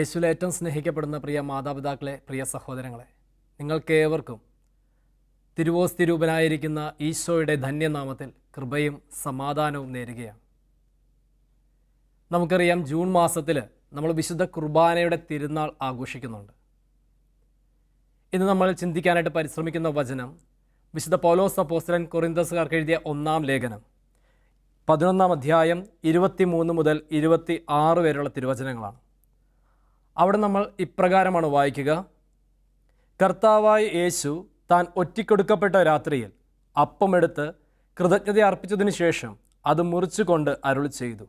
യേശുവിൽ ഏറ്റവും സ്നേഹിക്കപ്പെടുന്ന പ്രിയ മാതാപിതാക്കളെ, പ്രിയ സഹോദരങ്ങളെ, നിങ്ങൾക്കേവർക്കും തിരുവോസ്തിരൂപനായിരിക്കുന്ന ഈശോയുടെ ധന്യനാമത്തിൽ കൃപയും സമാധാനവും നേരുകയാണ്. നമുക്കറിയാം, ജൂൺ മാസത്തിൽ നമ്മൾ വിശുദ്ധ കുർബാനയുടെ തിരുനാൾ ആഘോഷിക്കുന്നുണ്ട്. ഇന്ന് നമ്മൾ ചിന്തിക്കാനായിട്ട് പരിശ്രമിക്കുന്ന വചനം വിശുദ്ധ പൗലോസ് അപ്പോസ്തലൻ കൊറിന്തോസുകാർക്ക് എഴുതിയ 1-ാം ലേഖനം 11-ാം അധ്യായം 23 മുതൽ 26 വരെയുള്ള തിരുവചനങ്ങളാണ്. അവിടെ നമ്മൾ ഇപ്രകാരമാണ് വായിക്കുക: കർത്താവായ യേശു താൻ ഒറ്റിക്കൊടുക്കപ്പെട്ട രാത്രിയിൽ അപ്പമെടുത്ത് കൃതജ്ഞത അർപ്പിച്ചതിനു ശേഷം അത് മുറിച്ചുകൊണ്ട് അരുളി ചെയ്തു,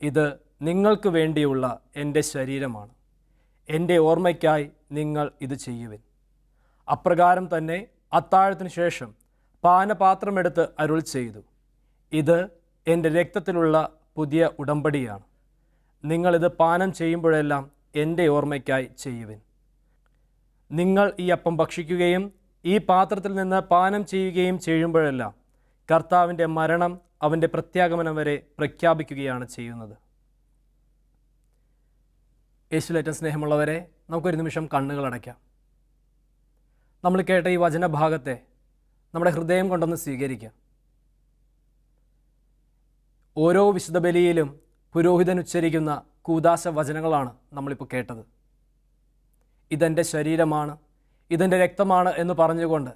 ഇത് നിങ്ങൾക്ക് വേണ്ടിയുള്ള എൻ്റെ ശരീരമാണ്, എൻ്റെ ഓർമ്മയ്ക്കായി നിങ്ങൾ ഇത് ചെയ്യുവിൻ. അപ്രകാരം തന്നെ അത്താഴത്തിനു ശേഷം പാനപാത്രമെടുത്ത് അരുളി ചെയ്തു, ഇത് എൻ്റെ രക്തത്തിലുള്ള പുതിയ ഉടമ്പടിയാണ്. നിങ്ങളിത് പാനം ചെയ്യുമ്പോഴെല്ലാം എൻ്റെ ഓർമ്മയ്ക്കായി ചെയ്യുവിൻ. നിങ്ങൾ ഈ അപ്പം ഭക്ഷിക്കുകയും ഈ പാത്രത്തിൽ നിന്ന് പാനം ചെയ്യുകയും ചെയ്യുമ്പോഴെല്ലാം കർത്താവിൻ്റെ മരണം അവൻ്റെ പ്രത്യാഗമനം വരെ പ്രഖ്യാപിക്കുകയാണ് ചെയ്യുന്നത്. യേശുവിലേറ്റവും സ്നേഹമുള്ളവരെ, നമുക്കൊരു നിമിഷം കണ്ണുകളടയ്ക്കാം. നമ്മൾ കേട്ട ഈ വചനഭാഗത്തെ നമ്മുടെ ഹൃദയം കൊണ്ടൊന്ന് സ്വീകരിക്കാം. ഓരോ വിശുദ്ധ ബലിയിലും പുരോഹിതൻ ഉച്ചരിക്കുന്ന കൂദാശ വചനങ്ങളാണ് നമ്മളിപ്പോൾ കേട്ടത്. ഇതെൻ്റെ ശരീരമാണ്, ഇതെൻ്റെ രക്തമാണ് എന്ന് പറഞ്ഞുകൊണ്ട്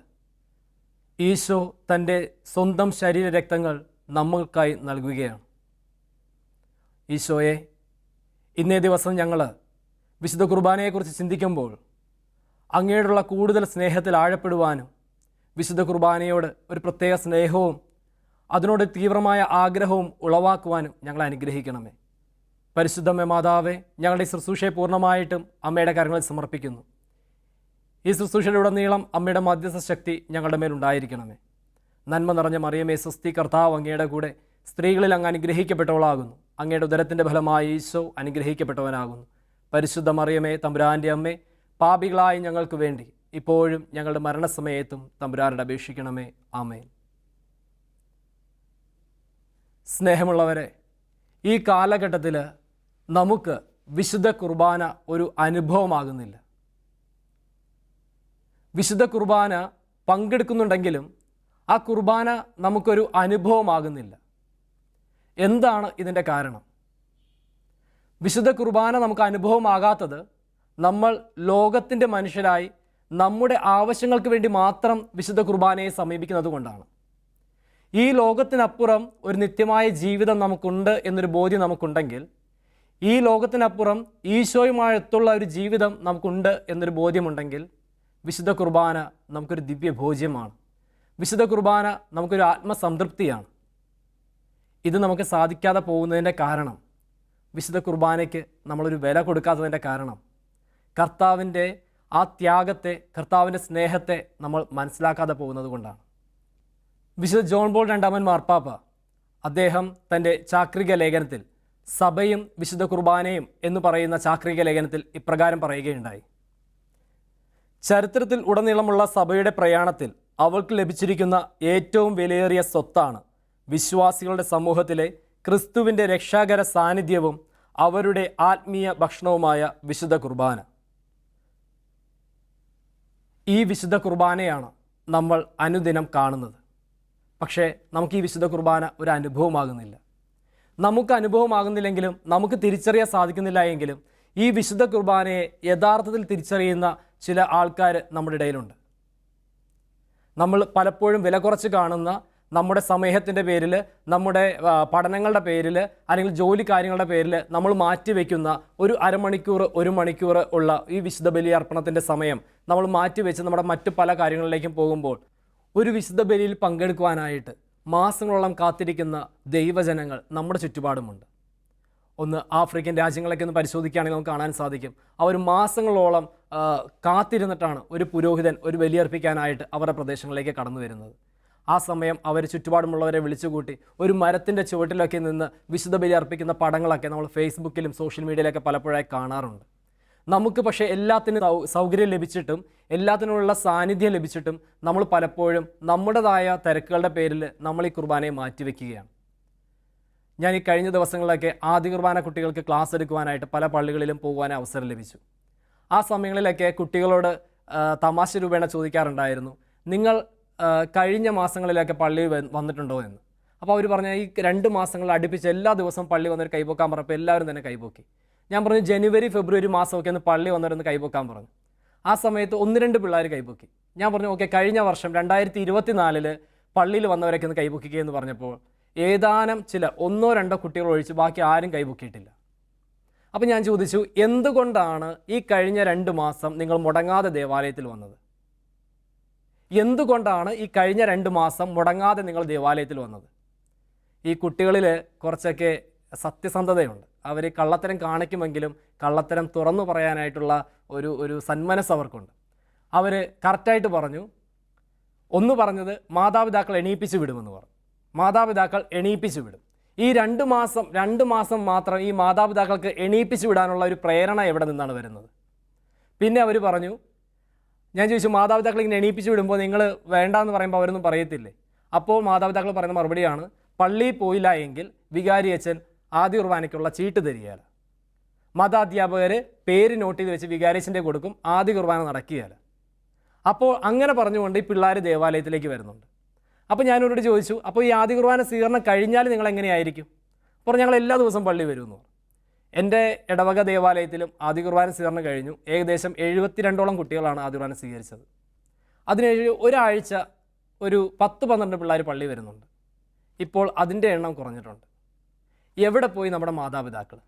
ഈശോ തൻ്റെ സ്വന്തം ശരീര രക്തങ്ങൾ നമ്മൾക്കായി നൽകുകയാണ്. ഈശോയെ, ഇന്നേ ദിവസം ഞങ്ങൾ വിശുദ്ധ കുർബാനയെക്കുറിച്ച് ചിന്തിക്കുമ്പോൾ അങ്ങയോടുള്ള കൂടുതൽ സ്നേഹത്തിൽ ആഴപ്പെടുവാനും വിശുദ്ധ കുർബാനയോട് ഒരു പ്രത്യേക സ്നേഹവും അതിനോട് തീവ്രമായ ആഗ്രഹവും ഉളവാക്കുവാനും ഞങ്ങളെ അനുഗ്രഹിക്കണമേ. പരിശുദ്ധമേ മാതാവേ, ഞങ്ങളുടെ ഈ ശുശ്രൂഷയെ പൂർണ്ണമായിട്ടും അമ്മയുടെ കരങ്ങളിൽ സമർപ്പിക്കുന്നു. ഈ ശുശ്രൂഷയിലുടനീളം അമ്മയുടെ മധ്യസ്ഥ ശക്തി ഞങ്ങളുടെ മേലുണ്ടായിരിക്കണമേ. നന്മ നിറഞ്ഞ മറിയമേ സ്വസ്തി, കർത്താവ് അങ്ങയുടെ കൂടെ സ്ത്രീകളിൽ അങ്ങ് അനുഗ്രഹിക്കപ്പെട്ടവളാകുന്നു. അങ്ങയുടെ ഉദരത്തിൻ്റെ ഫലമായി ഈശോ അനുഗ്രഹിക്കപ്പെട്ടവനാകുന്നു. പരിശുദ്ധ മറിയമേ, തമ്പുരാൻ്റെ അമ്മേ, പാപികളായി ഞങ്ങൾക്ക് വേണ്ടി ഇപ്പോഴും ഞങ്ങളുടെ മരണസമയത്തും തമ്പുരാനോട് അപേക്ഷിക്കണമേ. ആമേൻ. സ്നേഹമുള്ളവരെ, ഈ കാലഘട്ടത്തിൽ നമുക്ക് വിശുദ്ധ കുർബാന ഒരു അനുഭവമാകുന്നില്ല. വിശുദ്ധ കുർബാന പങ്കെടുക്കുന്നുണ്ടെങ്കിലും ആ കുർബാന നമുക്കൊരു അനുഭവമാകുന്നില്ല. എന്താണ് ഇതിൻ്റെ കാരണം? വിശുദ്ധ കുർബാന നമുക്ക് അനുഭവമാകാത്തത് നമ്മൾ ലോകത്തിൻ്റെ മനുഷ്യരായി നമ്മുടെ ആവശ്യങ്ങൾക്ക് വേണ്ടി മാത്രം വിശുദ്ധ കുർബാനയെ സമീപിക്കുന്നത് കൊണ്ടാണ്. ഈ ലോകത്തിനപ്പുറം ഒരു നിത്യമായ ജീവിതം നമുക്കുണ്ട് എന്നൊരു ബോധ്യം നമുക്കുണ്ടെങ്കിൽ, ഈ ലോകത്തിനപ്പുറം ഈശോയുമായിട്ടുള്ള ഒരു ജീവിതം നമുക്കുണ്ട് എന്നൊരു ബോധ്യമുണ്ടെങ്കിൽ, വിശുദ്ധ കുർബാന നമുക്കൊരു ദിവ്യഭോജ്യമാണ്. വിശുദ്ധ കുർബാന നമുക്കൊരു ആത്മസംതൃപ്തിയാണ്. ഇത് നമുക്ക് സാധിക്കാതെ പോകുന്നതിൻ്റെ കാരണം, വിശുദ്ധ കുർബാനയ്ക്ക് നമ്മളൊരു വില കൊടുക്കാത്തതിൻ്റെ കാരണം, കർത്താവിൻ്റെ ആ ത്യാഗത്തെ, കർത്താവിൻ്റെ സ്നേഹത്തെ നമ്മൾ മനസ്സിലാക്കാതെ പോകുന്നത് കൊണ്ടാണ്. വിശുദ്ധ ജോൺ പോൾ രണ്ടാമൻ മാർപ്പാപ്പ അദ്ദേഹം തൻ്റെ ചാക്രിക ലേഖനത്തിൽ സഭയും വിശുദ്ധ കുർബാനയും എന്ന് പറയുന്ന ചാക്രിക ലേഖനത്തിൽ ഇപ്രകാരം പറയുകയുണ്ടായി: ചരിത്രത്തിൽ ഉടനീളമുള്ള സഭയുടെ പ്രയാണത്തിൽ അവൾക്ക് ലഭിച്ചിരിക്കുന്ന ഏറ്റവും വിലയേറിയ സ്വത്താണ് വിശ്വാസികളുടെ സമൂഹത്തിലെ ക്രിസ്തുവിൻ്റെ രക്ഷാകര സാന്നിധ്യവും അവരുടെ ആത്മീയ ഭക്ഷണവുമായ വിശുദ്ധ കുർബാന. ഈ വിശുദ്ധ കുർബാനയാണ് നമ്മൾ അനുദിനം കാണുന്നത്. പക്ഷേ നമുക്ക് ഈ വിശുദ്ധ കുർബാന ഒരു അനുഭവമാകുന്നില്ല. നമുക്ക് അനുഭവമാകുന്നില്ലെങ്കിലും, നമുക്ക് തിരിച്ചറിയാൻ സാധിക്കുന്നില്ല എങ്കിലും, ഈ വിശുദ്ധ കുർബാനയെ യഥാർത്ഥത്തിൽ തിരിച്ചറിയുന്ന ചില ആൾക്കാർ നമ്മുടെ ഇടയിലുണ്ട്. നമ്മൾ പലപ്പോഴും വില കുറച്ച് കാണുന്ന നമ്മുടെ സമൂഹത്തിൻ്റെ പേരിൽ, നമ്മുടെ പഠനങ്ങളുടെ പേരിൽ, അല്ലെങ്കിൽ ജോലി കാര്യങ്ങളുടെ പേരിൽ നമ്മൾ മാറ്റിവെക്കുന്ന ഒരു അരമണിക്കൂർ, 1 മണിക്കൂർ ഉള്ള ഈ വിശുദ്ധ ബലി അർപ്പണത്തിൻ്റെ സമയം നമ്മൾ മാറ്റിവെച്ച് നമ്മുടെ മറ്റു പല കാര്യങ്ങളിലേക്കും പോകുമ്പോൾ, ഒരു വിശുദ്ധ ബലിയിൽ പങ്കെടുക്കുവാനായിട്ട് മാസങ്ങളോളം കാത്തിരിക്കുന്ന ദൈവജനങ്ങൾ നമ്മുടെ ചുറ്റുപാടുമുണ്ട്. ഒന്ന് ആഫ്രിക്കൻ രാജ്യങ്ങളൊക്കെ ഒന്ന് പരിശോധിക്കുകയാണെങ്കിൽ നമുക്ക് കാണാൻ സാധിക്കും, അവർ മാസങ്ങളോളം കാത്തിരുന്നിട്ടാണ് ഒരു പുരോഹിതൻ ഒരു ബലിയർപ്പിക്കാനായിട്ട് അവരുടെ പ്രദേശങ്ങളിലേക്ക് കടന്നു വരുന്നത്. ആ സമയം അവർ ചുറ്റുപാടുമുള്ളവരെ വിളിച്ചുകൂട്ടി ഒരു മരത്തിൻ്റെ ചുവട്ടിലൊക്കെ നിന്ന് വിശുദ്ധ ബലി അർപ്പിക്കുന്ന പടങ്ങളൊക്കെ നമ്മൾ ഫേസ്ബുക്കിലും സോഷ്യൽ മീഡിയയിലൊക്കെ പലപ്പോഴായി കാണാറുണ്ട്. നമുക്ക് പക്ഷേ എല്ലാത്തിനും സൗകര്യം ലഭിച്ചിട്ടും, എല്ലാത്തിനുള്ള സാന്നിധ്യം ലഭിച്ചിട്ടും നമ്മൾ പലപ്പോഴും നമ്മുടേതായ തിരക്കുകളുടെ പേരിൽ നമ്മൾ ഈ കുർബാനയെ മാറ്റിവെക്കുകയാണ്. ഞാൻ ഈ കഴിഞ്ഞ ദിവസങ്ങളിലൊക്കെ ആദ്യ കുർബാന കുട്ടികൾക്ക് ക്ലാസ് എടുക്കുവാനായിട്ട് പല പള്ളികളിലും പോകുവാൻ അവസരം ലഭിച്ചു. ആ സമയങ്ങളിലൊക്കെ കുട്ടികളോട് തമാശ രൂപേണ ചോദിക്കാറുണ്ടായിരുന്നു, നിങ്ങൾ കഴിഞ്ഞ മാസങ്ങളിലൊക്കെ പള്ളിയിൽ വന്നിട്ടുണ്ടോ എന്ന്. അപ്പോൾ അവർ പറഞ്ഞാൽ ഈ 2 മാസങ്ങൾ അടുപ്പിച്ച് എല്ലാ ദിവസവും പള്ളി വന്നൊരു കൈപോക്കാൻ പറഞ്ഞപ്പോൾ എല്ലാവരും തന്നെ കൈപോക്കി. ഞാൻ പറഞ്ഞു ജനുവരി ഫെബ്രുവരി മാസമൊക്കെ ഒന്ന് പള്ളി വന്നവരൊന്ന് കൈപോക്കാൻ പറഞ്ഞു. ആ സമയത്ത് 1-2 പിള്ളേർ കൈപോക്കി. ഞാൻ പറഞ്ഞു ഓക്കെ, കഴിഞ്ഞ വർഷം 2024 പള്ളിയിൽ വന്നവരൊക്കെ ഒന്ന് കൈപൊക്കിക്കുക എന്ന് പറഞ്ഞപ്പോൾ ഏതാനും ചില 1-2 കുട്ടികൾ ഒഴിച്ച് ബാക്കി ആരും കൈപൊക്കിയിട്ടില്ല. അപ്പോൾ ഞാൻ ചോദിച്ചു, എന്തുകൊണ്ടാണ് ഈ കഴിഞ്ഞ 2 മാസം നിങ്ങൾ മുടങ്ങാതെ ദേവാലയത്തിൽ വന്നത്? എന്തുകൊണ്ടാണ് ഈ കഴിഞ്ഞ 2 മാസം മുടങ്ങാതെ നിങ്ങൾ ദേവാലയത്തിൽ വന്നത്? ഈ കുട്ടികളിൽ കുറച്ചൊക്കെ സത്യസന്ധതയുണ്ട്. അവർ കള്ളത്തരം കാണിക്കുമെങ്കിലും കള്ളത്തരം തുറന്നു പറയാനായിട്ടുള്ള ഒരു സന്മനസ് അവർക്കുണ്ട്. അവർ കറക്റ്റായിട്ട് പറഞ്ഞു. ഒന്ന് പറഞ്ഞത് മാതാപിതാക്കൾ എണീപ്പിച്ച് വിടുമെന്ന് പറഞ്ഞു. മാതാപിതാക്കൾ എണീപ്പിച്ച് വിടും. ഈ 2 മാസം മാത്രം ഈ മാതാപിതാക്കൾക്ക് എണീപ്പിച്ച് വിടാനുള്ള ഒരു പ്രേരണ എവിടെ നിന്നാണ് വരുന്നത്? പിന്നെ അവർ പറഞ്ഞു, ഞാൻ ചോദിച്ചു മാതാപിതാക്കൾ ഇങ്ങനെ എണീപ്പിച്ച് വിടുമ്പോൾ നിങ്ങൾ വേണ്ടാന്ന് പറയുമ്പോൾ അവരൊന്നും പറയത്തില്ലേ? അപ്പോൾ മാതാപിതാക്കൾ പറയുന്ന മറുപടിയാണ്, പള്ളിയിൽ പോയില്ല എങ്കിൽ വികാരി അച്ഛൻ ആദ്യ കുർബാനയ്ക്കുള്ള ചീട്ട് തരികയില്ല. മതാധ്യാപകർ പേര് നോട്ട് ചെയ്ത് വെച്ച് വികാരിയച്ഛൻ്റെ കൊടുക്കും, ആദ്യ കുർബാന നടക്കുകയില്ല. അപ്പോൾ അങ്ങനെ പറഞ്ഞുകൊണ്ട് ഈ പിള്ളേർ ദേവാലയത്തിലേക്ക് വരുന്നുണ്ട്. അപ്പോൾ ഞാനവരോട് ചോദിച്ചു, അപ്പോൾ ഈ ആദ്യ കുർബാന സ്വീകരണം കഴിഞ്ഞാൽ നിങ്ങൾ എങ്ങനെയായിരിക്കും? അപ്പോൾ ഞങ്ങൾ എല്ലാ ദിവസവും പള്ളി വരുമെന്ന് പറഞ്ഞു. എൻ്റെ ഇടവക ദേവാലയത്തിലും ആദ്യ കുർബാന സ്വീകരണം കഴിഞ്ഞു. ഏകദേശം 72ഓളം കുട്ടികളാണ് ആദ്യ കുർബാന സ്വീകരിച്ചത്. അതിന് ഒരാഴ്ച ഒരു 10-12 പിള്ളേർ പള്ളി വരുന്നുണ്ട്. ഇപ്പോൾ അതിൻ്റെ എണ്ണം കുറഞ്ഞിട്ടുണ്ട്. എവിടെ പോയി നമ്മുടെ മാതാപിതാക്കൾ?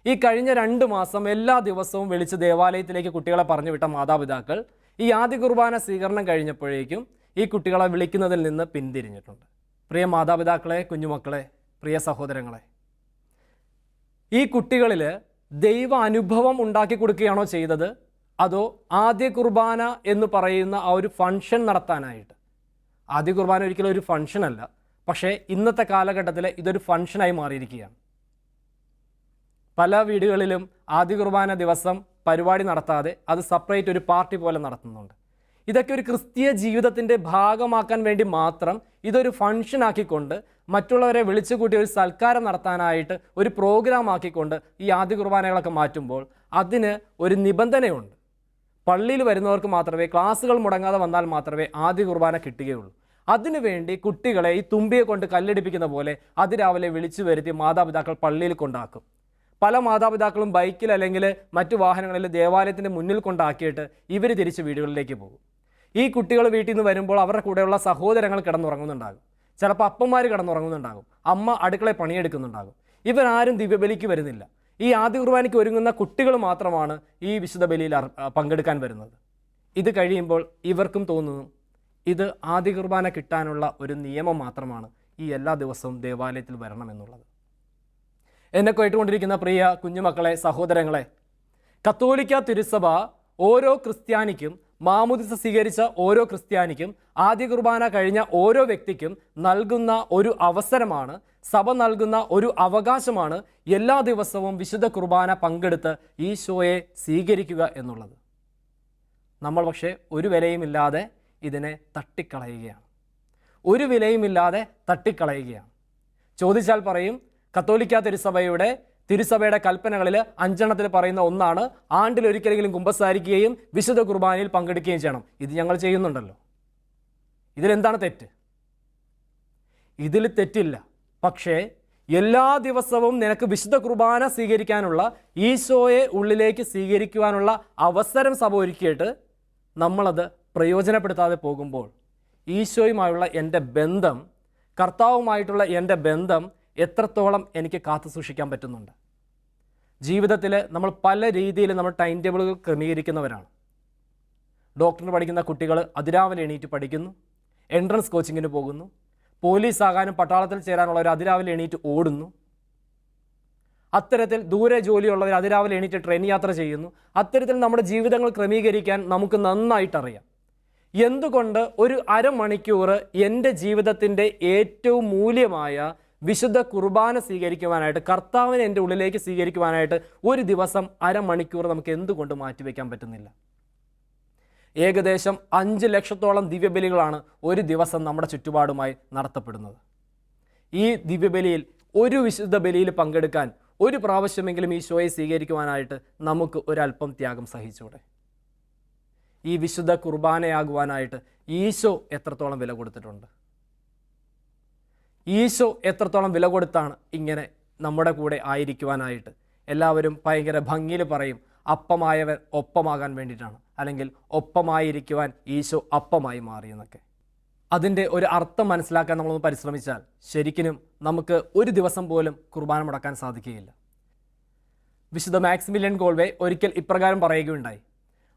ഈ കഴിഞ്ഞ 2 മാസം എല്ലാ ദിവസവും വിളിച്ച് ദേവാലയത്തിലേക്ക് കുട്ടികളെ പറഞ്ഞു വിട്ട മാതാപിതാക്കൾ ഈ ആദ്യ കുർബാന സ്വീകരണം കഴിഞ്ഞപ്പോഴേക്കും ഈ കുട്ടികളെ വിളിക്കുന്നതിൽ നിന്ന് പിന്തിരിഞ്ഞിട്ടുണ്ട്. പ്രിയ മാതാപിതാക്കളെ, കുഞ്ഞുമക്കളെ, പ്രിയ സഹോദരങ്ങളെ, ഈ കുട്ടികളിൽ ദൈവ അനുഭവം ഉണ്ടാക്കി കൊടുക്കുകയാണോ ചെയ്തത്, അതോ ആദ്യ കുർബാന എന്ന് പറയുന്ന ആ ഒരു ഫംഗ്ഷൻ നടത്താനായിട്ട്? ആദ്യ കുർബാന ഒരിക്കലും ഒരു ഫംഗ്ഷൻ അല്ല, പക്ഷേ ഇന്നത്തെ കാലഘട്ടത്തിൽ ഇതൊരു ഫംഗ്ഷനായി മാറിയിരിക്കുകയാണ്. പല വീടുകളിലും ആദ്യ കുർബാന ദിവസം പരിപാടി നടത്താതെ അത് സെപ്പറേറ്റ് ഒരു പാർട്ടി പോലെ നടത്തുന്നുണ്ട്. ഇതൊക്കെ ഒരു ക്രിസ്തീയ ജീവിതത്തിൻ്റെ ഭാഗമാക്കാൻ വേണ്ടി മാത്രം ഇതൊരു ഫംഗ്ഷൻ ആക്കിക്കൊണ്ട് മറ്റുള്ളവരെ വിളിച്ചു കൂട്ടി ഒരു സൽക്കാരം നടത്താനായിട്ട് ഒരു പ്രോഗ്രാം ആക്കിക്കൊണ്ട് ഈ ആദ്യ കുർബാനകളൊക്കെ മാറ്റുമ്പോൾ അതിന് ഒരു നിബന്ധനയുണ്ട്. പള്ളിയിൽ വരുന്നവർക്ക് മാത്രമേ, ക്ലാസ്സുകൾ മുടങ്ങാതെ വന്നാൽ മാത്രമേ ആദ്യ കുർബാന കിട്ടുകയുള്ളൂ. അതിനുവേണ്ടി കുട്ടികളെ ഈ തുമ്പിയെ കൊണ്ട് കല്ലെടുപ്പിക്കുന്ന പോലെ അതിരാവിലെ വിളിച്ചു വരുത്തി മാതാപിതാക്കൾ പള്ളിയിൽ കൊണ്ടാക്കും. പല മാതാപിതാക്കളും ബൈക്കിൽ അല്ലെങ്കിൽ മറ്റു വാഹനങ്ങളിൽ ദേവാലയത്തിൻ്റെ മുന്നിൽ കൊണ്ടാക്കിയിട്ട് ഇവർ തിരിച്ച് വീടുകളിലേക്ക് പോകും. ഈ കുട്ടികൾ വീട്ടിൽ നിന്ന് വരുമ്പോൾ അവരുടെ കൂടെയുള്ള സഹോദരങ്ങൾ കിടന്നുറങ്ങുന്നുണ്ടാകും. ചിലപ്പോൾ അപ്പന്മാർ കിടന്നുറങ്ങുന്നുണ്ടാകും, അമ്മ അടുക്കളയിൽ പണിയെടുക്കുന്നുണ്ടാകും. ഇവരാരും ദിവ്യബലിക്ക് വരുന്നില്ല. ഈ ആദ്യ കുർബാനയ്ക്ക് ഒരുങ്ങുന്ന കുട്ടികൾ മാത്രമാണ് ഈ വിശുദ്ധ ബലിയിൽ പങ്കെടുക്കാൻ വരുന്നത്. ഇത് കഴിയുമ്പോൾ ഇവർക്കും തോന്നുന്നു ഇത് ആദ്യ കുർബാന കിട്ടാനുള്ള ഒരു നിയമം മാത്രമാണ് ഈ എല്ലാ ദിവസവും ദേവാലയത്തിൽ വരണമെന്നുള്ളത്. എന്നെ കേട്ടുകൊണ്ടിരിക്കുന്ന പ്രിയ കുഞ്ഞുമക്കളെ, സഹോദരങ്ങളെ, കത്തോലിക്ക തിരുസഭ ഓരോ ക്രിസ്ത്യാനിക്കും, മാമുദിസ സ്വീകരിച്ച ഓരോ ക്രിസ്ത്യാനിക്കും, ആദ്യ കുർബാന കഴിഞ്ഞ ഓരോ വ്യക്തിക്കും നൽകുന്ന ഒരു അവസരമാണ്, സഭ നൽകുന്ന ഒരു അവകാശമാണ് എല്ലാ ദിവസവും വിശുദ്ധ കുർബാന പങ്കെടുത്ത് ഈശോയെ സ്വീകരിക്കുക എന്നുള്ളത്. നമ്മൾ പക്ഷേ ഒരു വിലയുമില്ലാതെ ഇതിനെ തട്ടിക്കളയുകയാണ്. ഒരു വിലയുമില്ലാതെ തട്ടിക്കളയുകയാണ്. ചോദിച്ചാൽ പറയും, കത്തോലിക്ക തിരുസഭയുടെ കൽപ്പനകളിൽ 5 പറയുന്ന ഒന്നാണ് ആണ്ടിലൊരിക്കലെങ്കിലും കുമ്പസാരിക്കുകയും വിശുദ്ധ കുർബാനയിൽ പങ്കെടുക്കുകയും ചെയ്യണം. ഇത് ഞങ്ങൾ ചെയ്യുന്നുണ്ടല്ലോ. ഇതിലെന്താണ് തെറ്റ്? ഇതിൽ തെറ്റില്ല. പക്ഷേ എല്ലാ ദിവസവും നിനക്ക് വിശുദ്ധ കുർബാന സ്വീകരിക്കാനുള്ള, ഈശോയെ ഉള്ളിലേക്ക് സ്വീകരിക്കുവാനുള്ള അവസരം സഭ ഒരുക്കിയിട്ട് നമ്മളത് പ്രയോജനപ്പെടുത്താതെ പോകുമ്പോൾ ഈശോയുമായുള്ള എൻ്റെ ബന്ധം, കർത്താവുമായിട്ടുള്ള എൻ്റെ ബന്ധം എത്രത്തോളം എനിക്ക് കാത്തു സൂക്ഷിക്കാൻ പറ്റുന്നുണ്ട്? ജീവിതത്തിൽ നമ്മൾ പല രീതിയിൽ നമ്മൾ ടൈം ടേബിളുകൾ ക്രമീകരിക്കുന്നവരാണ്. ഡോക്ടറിന് പഠിക്കുന്ന കുട്ടികൾ അതിരാവിലെ എണീറ്റ് പഠിക്കുന്നു, എൻട്രൻസ് കോച്ചിങ്ങിന് പോകുന്നു, പോലീസ് ആകാനും പട്ടാളത്തിൽ ചേരാനുള്ളവർ അതിരാവിലെ എണീറ്റ് ഓടുന്നു. അത്തരത്തിൽ ദൂരെ ജോലിയുള്ളവർ അതിരാവിലെ എണീറ്റ് ട്രെയിൻ യാത്ര ചെയ്യുന്നു. അത്തരത്തിൽ നമ്മുടെ ജീവിതങ്ങൾ ക്രമീകരിക്കാൻ നമുക്ക് നന്നായിട്ടറിയാം. എന്തുകൊണ്ട് ഒരു അരമണിക്കൂർ എൻ്റെ ജീവിതത്തിൻ്റെ ഏറ്റവും മൂല്യമായ വിശുദ്ധ കുർബാന സ്വീകരിക്കുവാനായിട്ട്, കർത്താവിനെ എൻ്റെ ഉള്ളിലേക്ക് സ്വീകരിക്കുവാനായിട്ട് ഒരു ദിവസം അരമണിക്കൂർ നമുക്ക് എന്തുകൊണ്ട് മാറ്റിവെക്കാൻ പറ്റുന്നില്ല? ഏകദേശം 5 ലക്ഷത്തോളം ദിവ്യബലികളാണ് ഒരു ദിവസം നമ്മുടെ ചുറ്റുപാടുമായി നടത്തപ്പെടുന്നത്. ഈ ദിവ്യബലിയിൽ ഒരു വിശുദ്ധ ബലിയിൽ പങ്കെടുക്കാൻ, ഒരു പ്രാവശ്യമെങ്കിലും ഈശോയെ സ്വീകരിക്കുവാനായിട്ട് നമുക്ക് ഒരല്പം ത്യാഗം സഹിച്ചൂടെ? ഈ വിശുദ്ധ കുർബാനയാകുവാനായിട്ട് ഈശോ എത്രത്തോളം വില കൊടുത്തിട്ടുണ്ട്? ഈശോ എത്രത്തോളം വില കൊടുത്താണ് ഇങ്ങനെ നമ്മുടെ കൂടെ ആയിരിക്കുവാനായിട്ട്? എല്ലാവരും ഭയങ്കര ഭംഗിയിൽ പറയും, അപ്പമായവൻ ഒപ്പമാകാൻ വേണ്ടിയിട്ടാണ്, അല്ലെങ്കിൽ ഒപ്പമായിരിക്കുവാൻ ഈശോ അപ്പമായി മാറിയെന്നൊക്കെ. അതിൻ്റെ ഒരു അർത്ഥം മനസ്സിലാക്കാൻ നമ്മളൊന്ന് പരിശ്രമിച്ചാൽ ശരിക്കും നമുക്ക് ഒരു ദിവസം പോലും കുർബാന മുടക്കാൻ സാധിക്കുകയില്ല. വിശുദ്ധ മാക്സിമിലിയൻ കോൾവേ ഒരിക്കൽ ഇപ്രകാരം പറയുകയുണ്ടായി: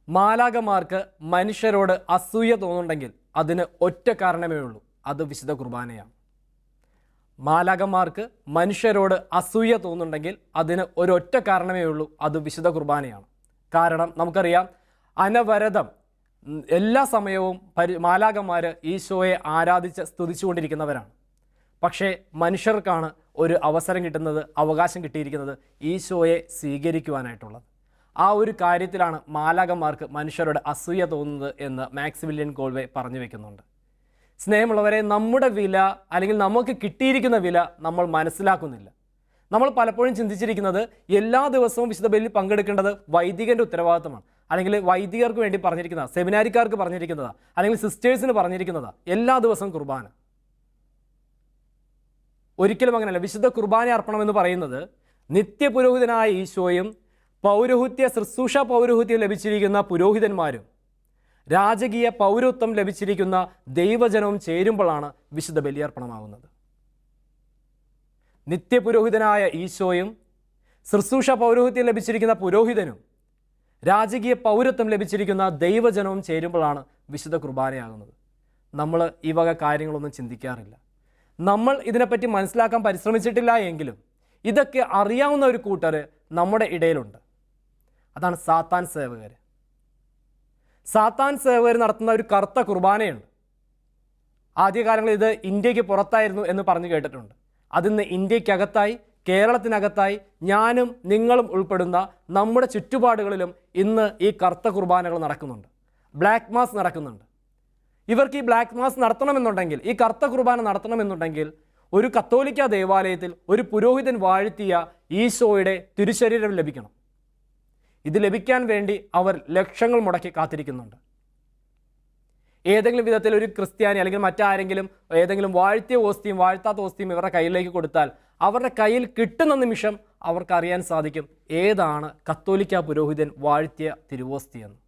മാലാഖമാർക്ക് മനുഷ്യരോട് അസൂയ തോന്നുന്നുണ്ടെങ്കിൽ അതിന് ഒറ്റ കാരണമേ ഉള്ളൂ, അത് വിശുദ്ധ കുർബാനയാണ്. മാലാഖമാർക്ക് മനുഷ്യരോട് അസൂയ തോന്നുന്നുണ്ടെങ്കിൽ അതിന് ഒരൊറ്റ കാരണമേ ഉള്ളൂ, അത് വിശുദ്ധ കുർബാനയാണ്. കാരണം നമുക്കറിയാം, അനവരതം എല്ലാ സമയവും മാലാഖമാർ ഈശോയെ ആരാധിച്ച് സ്തുതിച്ചുകൊണ്ടിരിക്കുന്നവരാണ്. പക്ഷേ മനുഷ്യർക്കാണ് ഒരു അവസരം കിട്ടുന്നത്, അവകാശം കിട്ടിയിരിക്കുന്നത് ഈശോയെ സ്വീകരിക്കുവാനായിട്ടുള്ളത്. ആ ഒരു കാര്യത്തിലാണ് മാലാഖമാർക്ക് മനുഷ്യരോട് അസൂയ തോന്നുന്നത് എന്ന് മാക്സിമിലിയൻ കോൾവേ പറഞ്ഞു വെക്കുന്നുണ്ട്. സ്നേഹമുള്ളവരെ, നമ്മുടെ വില അല്ലെങ്കിൽ നമുക്ക് കിട്ടിയിരിക്കുന്ന വില നമ്മൾ മനസ്സിലാക്കുന്നില്ല. നമ്മൾ പലപ്പോഴും ചിന്തിച്ചിരിക്കുന്നത് എല്ലാ ദിവസവും വിശുദ്ധ ബലിയിൽ പങ്കെടുക്കേണ്ടത് വൈദികൻ്റെ ഉത്തരവാദിത്തമാണ്, അല്ലെങ്കിൽ വൈദികർക്ക് വേണ്ടി പറഞ്ഞിരിക്കുന്നതാണ്, സെമിനാരിക്കാർക്ക് പറഞ്ഞിരിക്കുന്നതാണ്, അല്ലെങ്കിൽ സിസ്റ്റേഴ്സിന് പറഞ്ഞിരിക്കുന്നതാണ് എല്ലാ ദിവസവും കുർബാന. ഒരിക്കലും അങ്ങനെയല്ല. വിശുദ്ധ കുർബാന അർപ്പണം എന്ന് പറയുന്നത് നിത്യപുരോഹിതനായ ഈശോയും പൗരോഹിത്യ ശുശ്രൂഷ പൗരോഹിത്യം ലഭിച്ചിരിക്കുന്ന പുരോഹിതന്മാരും രാജകീയ പൗരത്വം ലഭിച്ചിരിക്കുന്ന ദൈവജനവും ചേരുമ്പോഴാണ് വിശുദ്ധ ബലിയർപ്പണമാകുന്നത്. നിത്യപുരോഹിതനായ ഈശോയും ശുശ്രൂഷ പൗരോഹിത്യം ലഭിച്ചിരിക്കുന്ന പുരോഹിതനും രാജകീയ പൗരത്വം ലഭിച്ചിരിക്കുന്ന ദൈവജനവും ചേരുമ്പോഴാണ് വിശുദ്ധ കുർബാനയാകുന്നത്. നമ്മൾ ഈ വക കാര്യങ്ങളൊന്നും ചിന്തിക്കാറില്ല. നമ്മൾ ഇതിനെപ്പറ്റി മനസ്സിലാക്കാൻ പരിശ്രമിച്ചിട്ടില്ല എങ്കിലും ഇതൊക്കെ അറിയാവുന്ന ഒരു കൂട്ടർ നമ്മുടെ ഇടയിലുണ്ട്. അതാണ് സാത്താൻ സേവകർ. സാത്താൻ സേവകർ നടത്തുന്ന ഒരു കറുത്ത കുർബാനയുണ്ട്. ആദ്യകാലങ്ങളിൽ ഇത് ഇന്ത്യക്ക് പുറത്തായിരുന്നു എന്ന് പറഞ്ഞു കേട്ടിട്ടുണ്ട്. അതിന്ന് ഇന്ത്യക്കകത്തായി, കേരളത്തിനകത്തായി ഞാനും നിങ്ങളും ഉൾപ്പെടുന്ന നമ്മുടെ ചുറ്റുപാടുകളിലും ഇന്ന് ഈ കറുത്ത കുർബാനകൾ നടക്കുന്നുണ്ട്. ബ്ലാക്ക് മാസ് നടക്കുന്നുണ്ട്. ഇവർക്ക് ഈ ബ്ലാക്ക് മാസ് നടത്തണമെന്നുണ്ടെങ്കിൽ, ഈ കറുത്ത കുർബാന നടത്തണമെന്നുണ്ടെങ്കിൽ ഒരു കത്തോലിക്ക ദേവാലയത്തിൽ ഒരു പുരോഹിതൻ വാഴ്ത്തിയ ഈശോയുടെ തിരുശരീരം ലഭിക്കണം. ഇത് ലഭിക്കാൻ വേണ്ടി അവർ ലക്ഷങ്ങൾ മുടക്കി കാത്തിരിക്കുന്നുണ്ട്. ഏതെങ്കിലും വിധത്തിൽ ഒരു ക്രിസ്ത്യാനി അല്ലെങ്കിൽ മറ്റാരെങ്കിലും ഏതെങ്കിലും വാഴ്ത്തിയ ഓസ്തിയും വാഴ്ത്താത്ത ഓസ്തിയും ഇവരുടെ കയ്യിലേക്ക് കൊടുത്താൽ അവരുടെ കയ്യിൽ കിട്ടുന്ന നിമിഷം അവർക്കറിയാൻ സാധിക്കും ഏതാണ് കത്തോലിക്ക പുരോഹിതൻ വാഴ്ത്തിയ തിരുവോസ്തിയെന്ന്.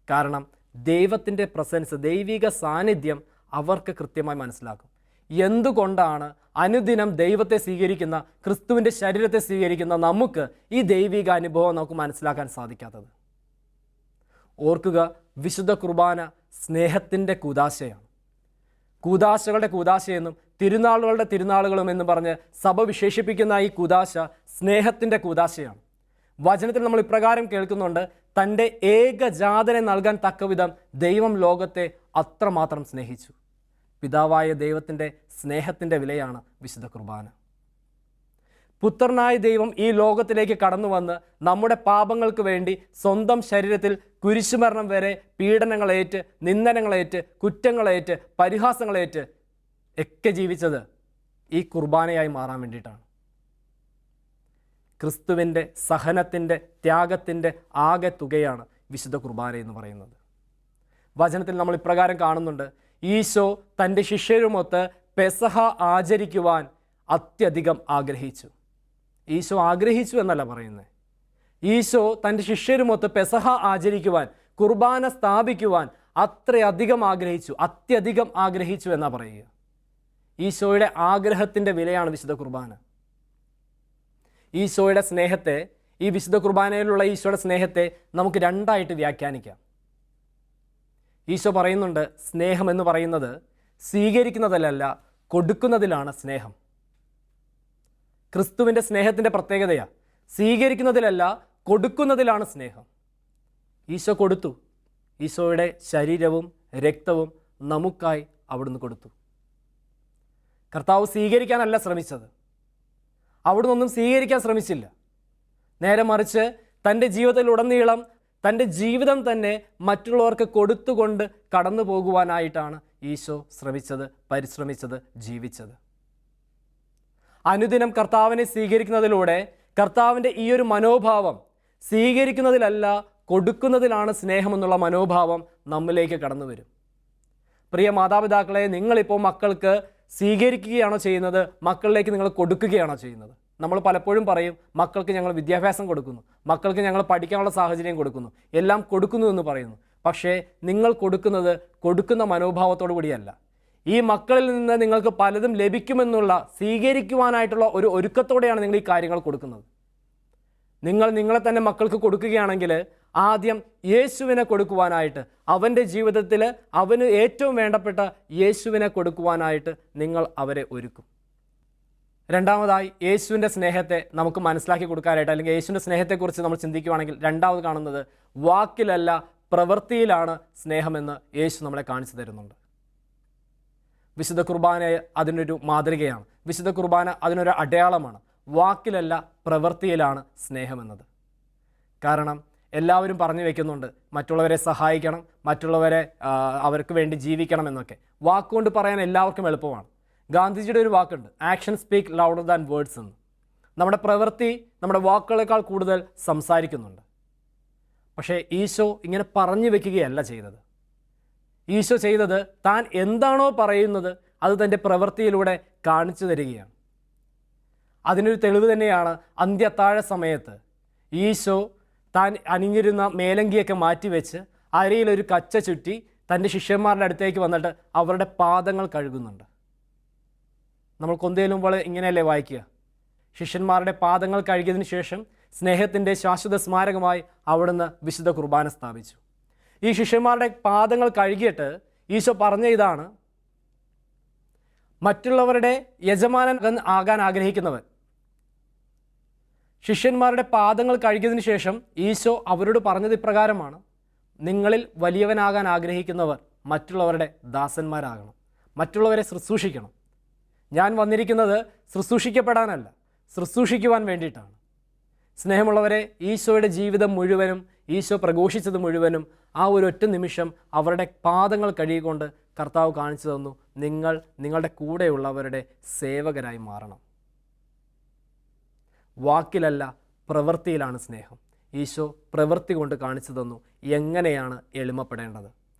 കാരണം ദൈവത്തിൻ്റെ പ്രസൻസ്, ദൈവിക സാന്നിധ്യം അവർക്ക് കൃത്യമായി മനസ്സിലാക്കും. എന്തുകൊണ്ടാണ് അനുദിനം ദൈവത്തെ സ്വീകരിക്കുന്ന, ക്രിസ്തുവിൻ്റെ ശരീരത്തെ സ്വീകരിക്കുന്ന നമുക്ക് ഈ ദൈവിക അനുഭവം നമുക്ക് മനസ്സിലാക്കാൻ സാധിക്കാത്തത്? ഓർക്കുക, വിശുദ്ധ കുർബാന സ്നേഹത്തിൻ്റെ കൂദാശയാണ്. കൂദാശകളുടെ കൂദാശയെന്നും തിരുനാളുകളുടെ തിരുനാളുകളും എന്ന് പറഞ്ഞ് സഭ വിശേഷിപ്പിക്കുന്ന ഈ കൂദാശ സ്നേഹത്തിൻ്റെ കൂദാശയാണ്. വചനത്തിൽ നമ്മൾ ഇപ്രകാരം കേൾക്കുന്നുണ്ട്: തൻ്റെ ഏകജാതനെ നൽകാൻ തക്കവിധം ദൈവം ലോകത്തെ അത്രമാത്രം സ്നേഹിച്ചു. പിതാവായ ദൈവത്തിൻ്റെ സ്നേഹത്തിൻ്റെ വിലയാണ് വിശുദ്ധ കുർബാന. പുത്രനായ ദൈവം ഈ ലോകത്തിലേക്ക് കടന്നു വന്ന് നമ്മുടെ പാപങ്ങൾക്ക് വേണ്ടി സ്വന്തം ശരീരത്തിൽ കുരിശുമരണം വരെ പീഡനങ്ങളേറ്റ്, നിന്ദനങ്ങളേറ്റ്, കുറ്റങ്ങളേറ്റ്, പരിഹാസങ്ങളേറ്റ് ഒക്കെ ജീവിച്ചത് ഈ കുർബാനയായി മാറാൻ വേണ്ടിയിട്ടാണ്. ക്രിസ്തുവിൻ്റെ സഹനത്തിൻ്റെ, ത്യാഗത്തിൻ്റെ ആകെ തുകയാണ് വിശുദ്ധ കുർബാന എന്ന് പറയുന്നത്. വചനത്തിൽ നമ്മൾ ഇപ്രകാരം കാണുന്നുണ്ട്: ഈശോ തൻ്റെ ശിഷ്യരുമൊത്ത് പെസഹ ആചരിക്കുവാൻ അത്യധികം ആഗ്രഹിച്ചു. ഈശോ ആഗ്രഹിച്ചു എന്നല്ല പറയുന്നത്. ഈശോ തൻ്റെ ശിഷ്യരുമൊത്ത് പെസഹ ആചരിക്കുവാൻ, കുർബാന സ്ഥാപിക്കുവാൻ അത്രയധികം ആഗ്രഹിച്ചു, അത്യധികം ആഗ്രഹിച്ചു എന്നാണ് പറയുക. ഈശോയുടെ ആഗ്രഹത്തിൻ്റെ വിലയാണ് വിശുദ്ധ കുർബാന. ഈശോയുടെ സ്നേഹത്തെ, ഈ വിശുദ്ധ കുർബാനയിലുള്ള ഈശോയുടെ സ്നേഹത്തെ നമുക്ക് രണ്ടായിട്ട് വ്യാഖ്യാനിക്കാം. ഈശോ പറയുന്നുണ്ട്, സ്നേഹം എന്ന് പറയുന്നത് സ്വീകരിക്കുന്നതിലല്ല കൊടുക്കുന്നതിലാണ് സ്നേഹം. ക്രിസ്തുവിൻ്റെ സ്നേഹത്തിൻ്റെ പ്രത്യേകതയാണ് സ്വീകരിക്കുന്നതിലല്ല കൊടുക്കുന്നതിലാണ് സ്നേഹം. ഈശോ കൊടുത്തു. ഈശോയുടെ ശരീരവും രക്തവും നമുക്കായി അവിടുന്ന് കൊടുത്തു. കർത്താവ് സ്വീകരിക്കാനല്ല ശ്രമിച്ചത്, അവിടുന്നൊന്നും സ്വീകരിക്കാൻ ശ്രമിച്ചില്ല. നേരെ മറിച്ച് തൻ്റെ ജീവിതത്തിലുടനീളം തൻ്റെ ജീവിതം തന്നെ മറ്റുള്ളവർക്ക് കൊടുത്തുകൊണ്ട് കടന്നു പോകുവാനായിട്ടാണ് ഈശോ ശ്രമിച്ചത്, പരിശ്രമിച്ചത്, ജീവിച്ചത്. അനുദിനം കർത്താവിനെ സ്വീകരിക്കുന്നതിലൂടെ കർത്താവിൻ്റെ ഈ ഒരു മനോഭാവം സ്വീകരിക്കുന്നതിലല്ല കൊടുക്കുന്നതിലാണ് സ്നേഹമെന്നുള്ള മനോഭാവം നമ്മിലേക്ക് കടന്നു വരും. പ്രിയ മാതാപിതാക്കളെ, നിങ്ങളിപ്പോൾ മക്കൾക്ക് സ്വീകരിക്കുകയാണോ ചെയ്യുന്നത്, മക്കളിലേക്ക് നിങ്ങൾ കൊടുക്കുകയാണോ ചെയ്യുന്നത്? നമ്മൾ പലപ്പോഴും പറയും, മക്കൾക്ക് ഞങ്ങൾ വിദ്യാഭ്യാസം കൊടുക്കുന്നു, മക്കൾക്ക് ഞങ്ങൾ പഠിക്കാനുള്ള സാഹചര്യം കൊടുക്കുന്നു, എല്ലാം കൊടുക്കുന്നു എന്ന് പറയുന്നു. പക്ഷേ നിങ്ങൾ കൊടുക്കുന്നത് കൊടുക്കുന്ന മനോഭാവത്തോടു കൂടിയല്ല. ഈ മക്കളിൽ നിന്ന് നിങ്ങൾക്ക് പലതും ലഭിക്കുമെന്നുള്ള സ്വീകരിക്കുവാനായിട്ടുള്ള ഒരു ഒരുക്കത്തോടെയാണ് നിങ്ങൾ ഈ കാര്യങ്ങൾ കൊടുക്കുന്നത്. നിങ്ങൾ നിങ്ങളെ തന്നെ മക്കൾക്ക് കൊടുക്കുകയാണെങ്കിൽ ആദ്യം യേശുവിനെ കൊടുക്കുവാനായിട്ട്, അവൻ്റെ ജീവിതത്തിൽ അവന് ഏറ്റവും വേണ്ടപ്പെട്ട യേശുവിനെ കൊടുക്കുവാനായിട്ട് നിങ്ങൾ അവരെ ഒരുക്കും. രണ്ടാമതായി, യേശുവിൻ്റെ സ്നേഹത്തെ നമുക്ക് മനസ്സിലാക്കി കൊടുക്കാനായിട്ട്, അല്ലെങ്കിൽ യേശുവിൻ്റെ സ്നേഹത്തെക്കുറിച്ച് നമ്മൾ ചിന്തിക്കുകയാണെങ്കിൽ രണ്ടാമത് കാണുന്നത് വാക്കിലല്ല പ്രവൃത്തിയിലാണ് സ്നേഹമെന്ന് യേശു നമ്മളെ കാണിച്ചു തരുന്നുണ്ട്. വിശുദ്ധ കുർബാന അതിനൊരു മാതൃകയാണ്. വിശുദ്ധ കുർബാന അതിനൊരു അടയാളമാണ്. വാക്കിലല്ല പ്രവൃത്തിയിലാണ് സ്നേഹമെന്നത്. കാരണം എല്ലാവരും പറഞ്ഞു വയ്ക്കുന്നുണ്ട്, മറ്റുള്ളവരെ സഹായിക്കണം, മറ്റുള്ളവരെ അവർക്ക് വേണ്ടി ജീവിക്കണം എന്നൊക്കെ. വാക്കുകൊണ്ട് പറയാൻ എല്ലാവർക്കും എളുപ്പമാണ്. ഗാന്ധിജിയുടെ ഒരു വാക്കുണ്ട്, action speak louder than words എന്ന്. നമ്മുടെ പ്രവൃത്തി നമ്മുടെ വാക്കുകളേക്കാൾ കൂടുതൽ സംസാരിക്കുന്നുണ്ട്. പക്ഷേ ഈശോ ഇങ്ങനെ പറഞ്ഞു വയ്ക്കുകയല്ല ചെയ്തത്. ഈശോ ചെയ്തത് താൻ എന്താണോ പറയുന്നത് അത് തൻ്റെ പ്രവൃത്തിയിലൂടെ കാണിച്ചു തരികയാണ്. അതിനൊരു തെളിവ് തന്നെയാണ് അന്ത്യത്താഴ സമയത്ത് ഈശോ താൻ അണിഞ്ഞിരുന്ന മേലങ്കിയൊക്കെ മാറ്റിവെച്ച് അരയിലൊരു കച്ച ചുറ്റി തൻ്റെ ശിഷ്യന്മാരുടെ അടുത്തേക്ക് വന്നിട്ട് അവരുടെ പാദങ്ങൾ കഴുകുന്നുണ്ട്. നമ്മൾ കൊന്തയിലുമ്പോൾ ഇങ്ങനെയല്ലേ വായിക്കുക? ശിഷ്യന്മാരുടെ പാദങ്ങൾ കഴുകിയതിന് ശേഷം സ്നേഹത്തിൻ്റെ ശാശ്വത സ്മാരകമായി അവിടുന്ന് വിശുദ്ധ കുർബാന സ്ഥാപിച്ചു. ഈ ശിഷ്യന്മാരുടെ പാദങ്ങൾ കഴുകിയിട്ട് ഈശോ പറഞ്ഞ ഇതാണ്, മറ്റുള്ളവരുടെ യജമാനൻ ആകാൻ ആഗ്രഹിക്കുന്നവൻ. ശിഷ്യന്മാരുടെ പാദങ്ങൾ കഴുകിയതിന് ശേഷം ഈശോ അവരോട് പറഞ്ഞത് ഇപ്രകാരമാണ്, നിങ്ങളിൽ വലിയവനാകാൻ ആഗ്രഹിക്കുന്നവർ മറ്റുള്ളവരുടെ ദാസന്മാരാകണം, മറ്റുള്ളവരെ ശുശ്രൂഷിക്കണം. ഞാൻ വന്നിരിക്കുന്നത് ശുശ്രൂഷിക്കപ്പെടാനല്ല, ശുശ്രൂഷിക്കുവാൻ വേണ്ടിയിട്ടാണ്. സ്നേഹമുള്ളവരെ, ഈശോയുടെ ജീവിതം മുഴുവനും, ഈശോ പ്രഘോഷിച്ചത് മുഴുവനും ആ ഒരു ഒറ്റ നിമിഷം അവരുടെ പാദങ്ങൾ കഴുകിക്കൊണ്ട് കർത്താവ് കാണിച്ചു തന്നു, നിങ്ങൾ നിങ്ങളുടെ കൂടെയുള്ളവരുടെ സേവകരായി മാറണം. വാക്കിലല്ല പ്രവൃത്തിയിലാണ് സ്നേഹം. ഈശോ പ്രവൃത്തി കൊണ്ട് കാണിച്ചു തന്നു എങ്ങനെയാണ് എളിമപ്പെടേണ്ടത്,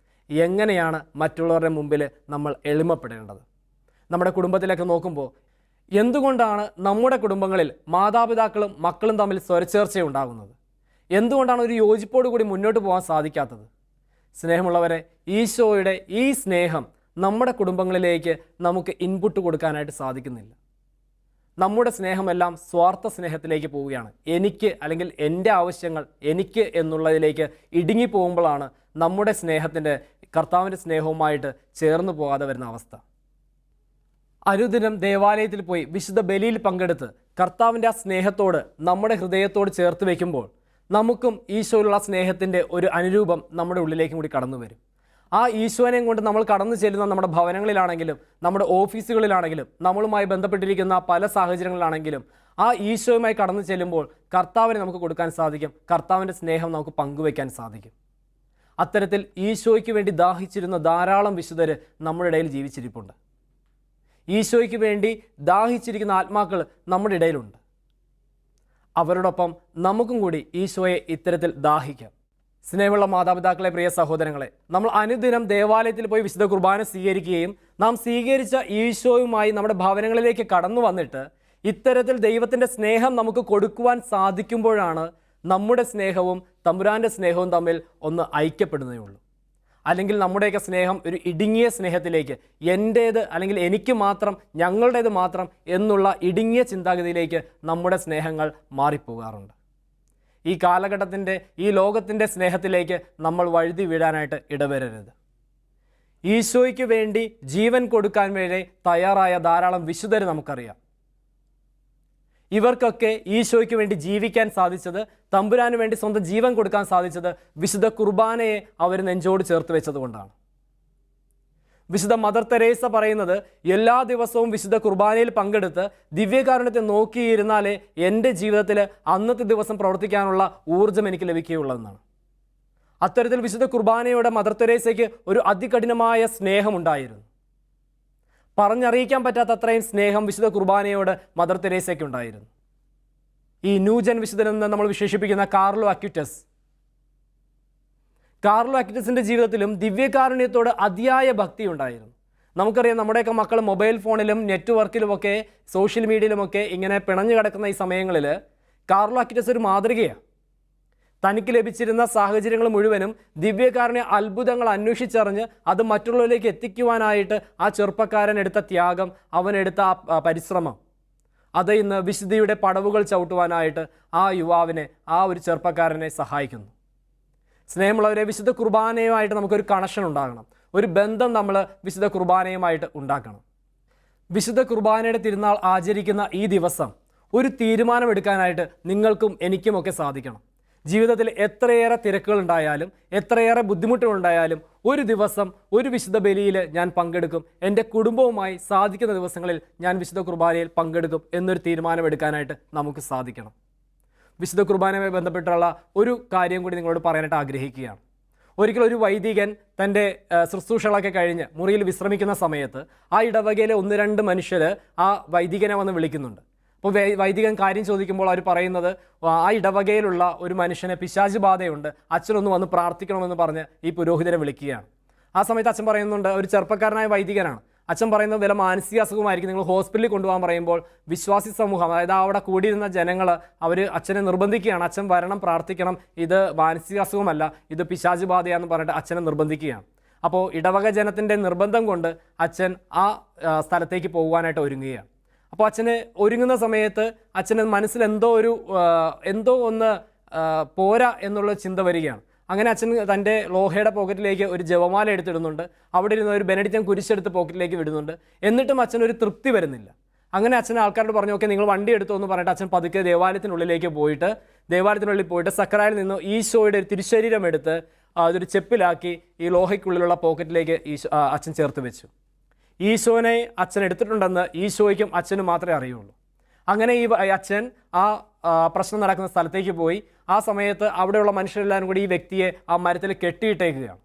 എങ്ങനെയാണ് മറ്റുള്ളവരുടെ മുമ്പിൽ നമ്മൾ എളിമപ്പെടേണ്ടത്. നമ്മുടെ കുടുംബത്തിലൊക്കെ നോക്കുമ്പോൾ എന്തുകൊണ്ടാണ് നമ്മുടെ കുടുംബങ്ങളിൽ മാതാപിതാക്കളും മക്കളും തമ്മിൽ സ്വരച്ചേർച്ചയുണ്ടാകുന്നത്? എന്തുകൊണ്ടാണ് ഒരു യോജിപ്പോടു കൂടി മുന്നോട്ട് പോകാൻ സാധിക്കാത്തത്? സ്നേഹമുള്ളവരെ, ഈശോയുടെ ഈ സ്നേഹം നമ്മുടെ കുടുംബങ്ങളിലേക്ക് നമുക്ക് ഇൻപുട്ട് കൊടുക്കാനായിട്ട് സാധിക്കുന്നില്ല. നമ്മുടെ സ്നേഹമെല്ലാം സ്വാർത്ഥ സ്നേഹത്തിലേക്ക് പോവുകയാണ്. എനിക്ക്, അല്ലെങ്കിൽ എൻ്റെ ആവശ്യങ്ങൾ എനിക്ക് എന്നുള്ളതിലേക്ക് ഇടുങ്ങി പോകുമ്പോഴാണ് നമ്മുടെ സ്നേഹത്തിൻ്റെ, കർത്താവിൻ്റെ സ്നേഹവുമായിട്ട് ചേർന്ന് പോകാതെ വരുന്ന അവസ്ഥ. അനുദിനം ദേവാലയത്തിൽ പോയി വിശുദ്ധ ബലിയിൽ പങ്കെടുത്ത് കർത്താവിൻ്റെ ആ സ്നേഹത്തോട് നമ്മുടെ ഹൃദയത്തോട് ചേർത്ത് വയ്ക്കുമ്പോൾ നമുക്കും ഈശോയിലുള്ള സ്നേഹത്തിൻ്റെ ഒരു അനുരൂപം നമ്മുടെ ഉള്ളിലേക്കും കൂടി കടന്നു വരും. ആ ഈശോനെയും കൊണ്ട് നമ്മൾ കടന്നു ചെല്ലുന്ന നമ്മുടെ ഭവനങ്ങളിലാണെങ്കിലും നമ്മുടെ ഓഫീസുകളിലാണെങ്കിലും നമ്മളുമായി ബന്ധപ്പെട്ടിരിക്കുന്ന പല സാഹചര്യങ്ങളിലാണെങ്കിലും ആ ഈശോയുമായി കടന്നു ചെല്ലുമ്പോൾ കർത്താവിനെ നമുക്ക് കൊടുക്കാൻ സാധിക്കും, കർത്താവിൻ്റെ സ്നേഹം നമുക്ക് പങ്കുവയ്ക്കാൻ സാധിക്കും. അത്തരത്തിൽ ഈശോയ്ക്ക് വേണ്ടി ദാഹിച്ചിരുന്ന ധാരാളം വിശുദ്ധർ നമ്മുടെ ഇടയിൽ ജീവിച്ചിരിപ്പുണ്ട്. ഈശോയ്ക്ക് വേണ്ടി ദാഹിച്ചിരിക്കുന്ന ആത്മാക്കൾ നമ്മുടെ ഇടയിലുണ്ട്. അവരോടൊപ്പം നമുക്കും കൂടി ഈശോയെ ഇത്തരത്തിൽ ദാഹിക്കാം. സ്നേഹമുള്ള മാതാപിതാക്കളെ, പ്രിയ സഹോദരങ്ങളെ, നമ്മൾ അനുദിനം ദേവാലയത്തിൽ പോയി വിശുദ്ധ കുർബാന സ്വീകരിക്കുകയും നാം സ്വീകരിച്ച ഈശോയുമായി നമ്മുടെ ഭവനങ്ങളിലേക്ക് കടന്നു വന്നിട്ട് ഇത്തരത്തിൽ ദൈവത്തിൻ്റെ സ്നേഹം നമുക്ക് കൊടുക്കുവാൻ സാധിക്കുമ്പോഴാണ് നമ്മുടെ സ്നേഹവും തമ്പുരാൻ്റെ സ്നേഹവും തമ്മിൽ ഒന്ന് ഐക്യപ്പെടുന്നതേ ഉള്ളൂ. അല്ലെങ്കിൽ നമ്മുടെയൊക്കെ സ്നേഹം ഒരു ഇടുങ്ങിയ സ്നേഹത്തിലേക്ക്, എൻ്റേത് അല്ലെങ്കിൽ എനിക്ക് മാത്രം, ഞങ്ങളുടേത് മാത്രം എന്നുള്ള ഇടുങ്ങിയ ചിന്താഗതിയിലേക്ക് നമ്മുടെ സ്നേഹങ്ങൾ മാറിപ്പോകാറുണ്ട്. ഈ കാലഘട്ടത്തിൻ്റെ, ഈ ലോകത്തിൻ്റെ സ്നേഹത്തിലേക്ക് നമ്മൾ വഴുതി വീഴാനായിട്ട് ഇടവരരുത്. ഈശോയ്ക്ക് വേണ്ടി ജീവൻ കൊടുക്കാൻ വേണ്ടി തയ്യാറായ ധാരാളം വിശുദ്ധരെ നമുക്കറിയാം. ഇവർക്കൊക്കെ ഈശോയ്ക്ക് വേണ്ടി ജീവിക്കാൻ സാധിച്ചത്, തമ്പുരാന് വേണ്ടി സ്വന്തം ജീവൻ കൊടുക്കാൻ സാധിച്ചത് വിശുദ്ധ കുർബാനയെ അവർ നെഞ്ചോട് ചേർത്ത് വെച്ചതുകൊണ്ടാണ്. വിശുദ്ധ മദർ തെരേസ പറയുന്നത്, എല്ലാ ദിവസവും വിശുദ്ധ കുർബാനയിൽ പങ്കെടുത്ത് ദിവ്യകാരുണ്യത്തെ നോക്കിയിരുന്നാലേ എൻ്റെ ജീവിതത്തിൽ അന്നത്തെ ദിവസം പ്രവർത്തിക്കാനുള്ള ഊർജ്ജം എനിക്ക് ലഭിക്കുകയുള്ളതെന്നാണ്. അത്തരത്തിൽ വിശുദ്ധ കുർബാനയുടെ മദർ തെരേസയ്ക്ക് ഒരു അതികഠിനമായ സ്നേഹമുണ്ടായിരുന്നു. പറഞ്ഞറിയിക്കാൻ പറ്റാത്ത അത്രയും സ്നേഹം വിശുദ്ധ കുർബാനയോട് മദർ തെരേസയ്ക്ക് ഉണ്ടായിരുന്നു. ഈ ന്യൂജൻ വിശുദ്ധനെന്ന് നമ്മൾ വിശേഷിപ്പിക്കുന്ന കാർലോ അക്വിറ്റസിൻ്റെ ജീവിതത്തിലും ദിവ്യകാരുണ്യത്തോട് അതിയായ ഭക്തി ഉണ്ടായിരുന്നു. നമുക്കറിയാം, നമ്മുടെയൊക്കെ മക്കൾ മൊബൈൽ ഫോണിലും നെറ്റ്വർക്കിലുമൊക്കെ സോഷ്യൽ മീഡിയയിലുമൊക്കെ ഇങ്ങനെ പിണഞ്ഞു കിടക്കുന്ന ഈ സമയങ്ങളിൽ കാർലോ അക്വിറ്റസ് ഒരു മാതൃകയാണ്. തനിക്ക് ലഭിച്ചിരുന്ന സാഹചര്യങ്ങൾ മുഴുവനും ദിവ്യകാരുണ്യ അത്ഭുതങ്ങൾ അന്വേഷിച്ചറിഞ്ഞ് അത് മറ്റുള്ളവരിലേക്ക് എത്തിക്കുവാനായിട്ട് ആ ചെറുപ്പക്കാരൻ എടുത്ത ത്യാഗം, അവനെടുത്ത ആ പരിശ്രമം, അത് ഇന്ന് വിശുദ്ധിയുടെ പടവുകൾ ചവിട്ടുവാനായിട്ട് ആ യുവാവിനെ, ആ ഒരു ചെറുപ്പക്കാരനെ സഹായിക്കുന്നു. സ്നേഹമുള്ളവരെ, വിശുദ്ധ കുർബാനയുമായിട്ട് നമുക്കൊരു കണക്ഷൻ ഉണ്ടാകണം, ഒരു ബന്ധം നമ്മൾ വിശുദ്ധ കുർബാനയുമായിട്ട് ഉണ്ടാക്കണം. വിശുദ്ധ കുർബാനയുടെ തിരുനാൾ ആചരിക്കുന്ന ഈ ദിവസം ഒരു തീരുമാനമെടുക്കാനായിട്ട് നിങ്ങൾക്കും എനിക്കുമൊക്കെ സാധിക്കണം. ജീവിതത്തിൽ എത്രയേറെ തിരക്കുകളുണ്ടായാലും എത്രയേറെ ബുദ്ധിമുട്ടുകളുണ്ടായാലും ഒരു ദിവസം ഒരു വിശുദ്ധ ബലിയിൽ ഞാൻ പങ്കെടുക്കും, എൻ്റെ കുടുംബവുമായി സാധിക്കുന്ന ദിവസങ്ങളിൽ ഞാൻ വിശുദ്ധ കുർബാനയിൽ പങ്കെടുക്കും എന്നൊരു തീരുമാനമെടുക്കാനായിട്ട് നമുക്ക് സാധിക്കണം. വിശുദ്ധ കുർബാനയുമായി ബന്ധപ്പെട്ടുള്ള ഒരു കാര്യം കൂടി നിങ്ങളോട് പറയാനായിട്ട് ആഗ്രഹിക്കുകയാണ്. ഒരിക്കലും ഒരു വൈദികൻ തൻ്റെ ശുശ്രൂഷകളൊക്കെ കഴിഞ്ഞ് മുറിയിൽ വിശ്രമിക്കുന്ന സമയത്ത് ആ ഇടവകയിലെ 1-2 മനുഷ്യർ ആ വൈദികനെ വന്ന് വിളിക്കുന്നുണ്ട്. അപ്പോൾ വൈദികൻ കാര്യം ചോദിക്കുമ്പോൾ അവർ പറയുന്നത്, ആ ഇടവകയിലുള്ള ഒരു മനുഷ്യനെ പിശാച് ബാധയുണ്ട്, അച്ഛനൊന്ന് വന്ന് പ്രാർത്ഥിക്കണമെന്ന് പറഞ്ഞ് ഈ പുരോഹിതനെ വിളിക്കുകയാണ്. ആ സമയത്ത് അച്ഛൻ പറയുന്നുണ്ട്, ഒരു ചെറുപ്പക്കാരനായ വൈദികനാണ്, അച്ഛൻ പറയുന്നത് വല്ല മാനസിക അസുഖമായിരിക്കും, നിങ്ങൾ ഹോസ്പിറ്റലിൽ കൊണ്ടുപോകാൻ പറയുമ്പോൾ വിശ്വാസി സമൂഹം, അതായത് അവിടെ കൂടിയിരുന്ന ജനങ്ങൾ അവർ അച്ഛനെ നിർബന്ധിക്കുകയാണ്, അച്ഛൻ വരണം, പ്രാർത്ഥിക്കണം, ഇത് മാനസിക അസുഖമല്ല, ഇത് പിശാച് ബാധയാണെന്ന് പറഞ്ഞിട്ട് അച്ഛനെ നിർബന്ധിക്കുകയാണ്. അപ്പോൾ ഇടവക ജനത്തിൻ്റെ നിർബന്ധം കൊണ്ട് അച്ഛൻ ആ സ്ഥലത്തേക്ക് പോകുവാനായിട്ട് ഒരുങ്ങുകയാണ്. അപ്പോൾ അച്ഛന് ഒരുങ്ങുന്ന സമയത്ത് അച്ഛന് മനസ്സിൽ എന്തോ ഒന്ന് പോരാ എന്നുള്ള ചിന്ത വരികയാണ്. അങ്ങനെ അച്ഛൻ തൻ്റെ ലോഹയുടെ പോക്കറ്റിലേക്ക് ഒരു ജപമാല എടുത്തിടുന്നുണ്ട്, അവിടെ ഇരുന്ന് ഒരു ബെനഡിക്റ്റൻ കുരിശെടുത്ത് പോക്കറ്റിലേക്ക് വിടുന്നുണ്ട്. എന്നിട്ടും അച്ഛനൊരു തൃപ്തി വരുന്നില്ല. അങ്ങനെ അച്ഛൻ ആൾക്കാരോട് പറഞ്ഞു, ഓക്കെ നിങ്ങൾ വണ്ടി എടുത്തു എന്ന് പറഞ്ഞിട്ട് അച്ഛൻ പതുക്കെ ദേവാലയത്തിനുള്ളിലേക്ക് പോയിട്ട് സക്രായിൽ നിന്ന് ഈശോയുടെ ഒരു തിരുശരീരം എടുത്ത് അതൊരു ചെപ്പിലാക്കി ഈ ലോഹയ്ക്കുള്ളിലുള്ള പോക്കറ്റിലേക്ക് അച്ഛൻ ചേർത്ത് വെച്ചു. ഈശോനെ അച്ഛൻ എടുത്തിട്ടുണ്ടെന്ന് ഈശോയ്ക്കും അച്ഛനും മാത്രമേ അറിയുള്ളൂ. അങ്ങനെ ഈ അച്ഛൻ ആ പ്രശ്നം നടക്കുന്ന സ്ഥലത്തേക്ക് പോയി. ആ സമയത്ത് അവിടെയുള്ള മനുഷ്യരെല്ലാവരും കൂടി ഈ വ്യക്തിയെ ആ മരത്തിൽ കെട്ടിയിട്ടേക്കുകയാണ്.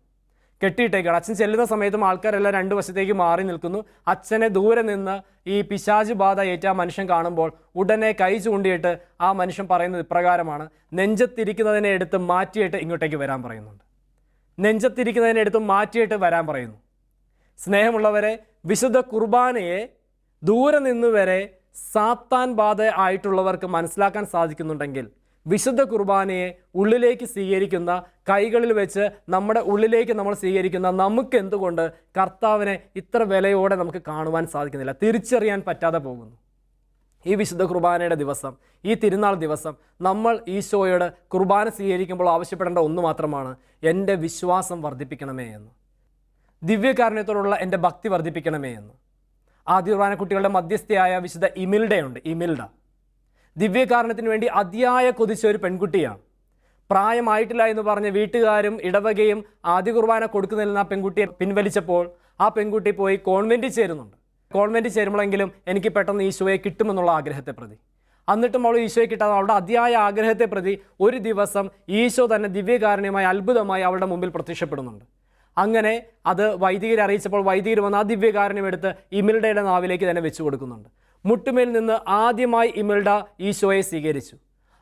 അച്ഛൻ ചെല്ലുന്ന സമയത്തും ആൾക്കാരെല്ലാം 2 വശത്തേക്ക് മാറി നിൽക്കുന്നു. അച്ഛനെ ദൂരെ നിന്ന് ഈ പിശാച് ബാധ ഏറ്റ ആ മനുഷ്യൻ കാണുമ്പോൾ ഉടനെ കൈ ചൂണ്ടിയിട്ട് ആ മനുഷ്യൻ പറയുന്നത് ഇപ്രകാരമാണ്, നെഞ്ചത്തിരിക്കുന്നതിനെ എടുത്ത് മാറ്റിയിട്ട് ഇങ്ങോട്ടേക്ക് വരാൻ പറയുന്നുണ്ട്. നെഞ്ചത്തിരിക്കുന്നതിനെ എടുത്ത് മാറ്റിയിട്ട് വരാൻ പറയുന്നു. സ്നേഹമുള്ളവരെ, വിശുദ്ധ കുർബാനയെ ദൂരെ നിന്ന് വരെ സാത്താൻ ബാധ ആയിട്ടുള്ളവർക്ക് മനസ്സിലാക്കാൻ സാധിക്കുന്നുണ്ടെങ്കിൽ വിശുദ്ധ കുർബാനയെ ഉള്ളിലേക്ക് സ്വീകരിക്കുന്ന, കൈകളിൽ വെച്ച് നമ്മുടെ ഉള്ളിലേക്ക് നമ്മൾ സ്വീകരിക്കുന്ന നമുക്ക് എന്തുകൊണ്ട് കർത്താവിനെ ഇത്ര വിലയോടെ നമുക്ക് കാണുവാൻ സാധിക്കുന്നില്ല, തിരിച്ചറിയാൻ പറ്റാതെ പോകുന്നു? ഈ വിശുദ്ധ കുർബാനയുടെ ദിവസം, ഈ തിരുനാൾ ദിവസം നമ്മൾ ഈശോയോട് കുർബാന സ്വീകരിക്കുമ്പോൾ ആവശ്യപ്പെടേണ്ട ഒന്ന് മാത്രമാണ്, എൻ്റെ വിശ്വാസം വർദ്ധിപ്പിക്കണമേ എന്ന്, ദിവ്യകാരുണ്യത്തോടുള്ള എൻ്റെ ഭക്തി വർദ്ധിപ്പിക്കണമേ എന്ന്. ആദ്യ കുർബാന കുട്ടികളുടെ മധ്യസ്ഥയായ വിശുദ്ധ ഇമിൽഡ ദിവ്യകാരുണ്യത്തിന് വേണ്ടി അതിയായ കൊതിച്ച ഒരു പെൺകുട്ടിയാണ്. പ്രായമായിട്ടില്ല എന്ന് പറഞ്ഞ് വീട്ടുകാരും ഇടവകയും ആദ്യ കുർബാന കൊടുക്കുന്നതിൽ നിന്ന് ആ പെൺകുട്ടിയെ പിൻവലിച്ചപ്പോൾ ആ പെൺകുട്ടി പോയി കോൺവെൻറ്റിൽ ചേരുന്നുണ്ട്. കോൺവെൻറ്റിൽ ചേരുമ്പോഴെങ്കിലും എനിക്ക് പെട്ടെന്ന് ഈശോയെ കിട്ടുമെന്നുള്ള ആഗ്രഹത്തെ പ്രതി, എന്നിട്ടും അവൾ ഈശോയെ കിട്ടാതെ അവളുടെ അതിയായ ആഗ്രഹത്തെ പ്രതി ഒരു ദിവസം ഈശോ തന്നെ ദിവ്യകാരുണ്യമായി അത്ഭുതമായി അവളുടെ മുമ്പിൽ പ്രത്യക്ഷപ്പെടുന്നുണ്ട്. അങ്ങനെ അത് വൈദികരെ അറിയിച്ചപ്പോൾ വൈദികർ വന്ന് ആ ദിവ്യകാരുണ്യം എടുത്ത് ഇമിൽഡയുടെ നാവിലേക്ക് തന്നെ വെച്ചു കൊടുക്കുന്നുണ്ട്. മുട്ടുമേൽ നിന്ന് ആദ്യമായി ഇമിൽഡ ഈശോയെ സ്വീകരിച്ചു.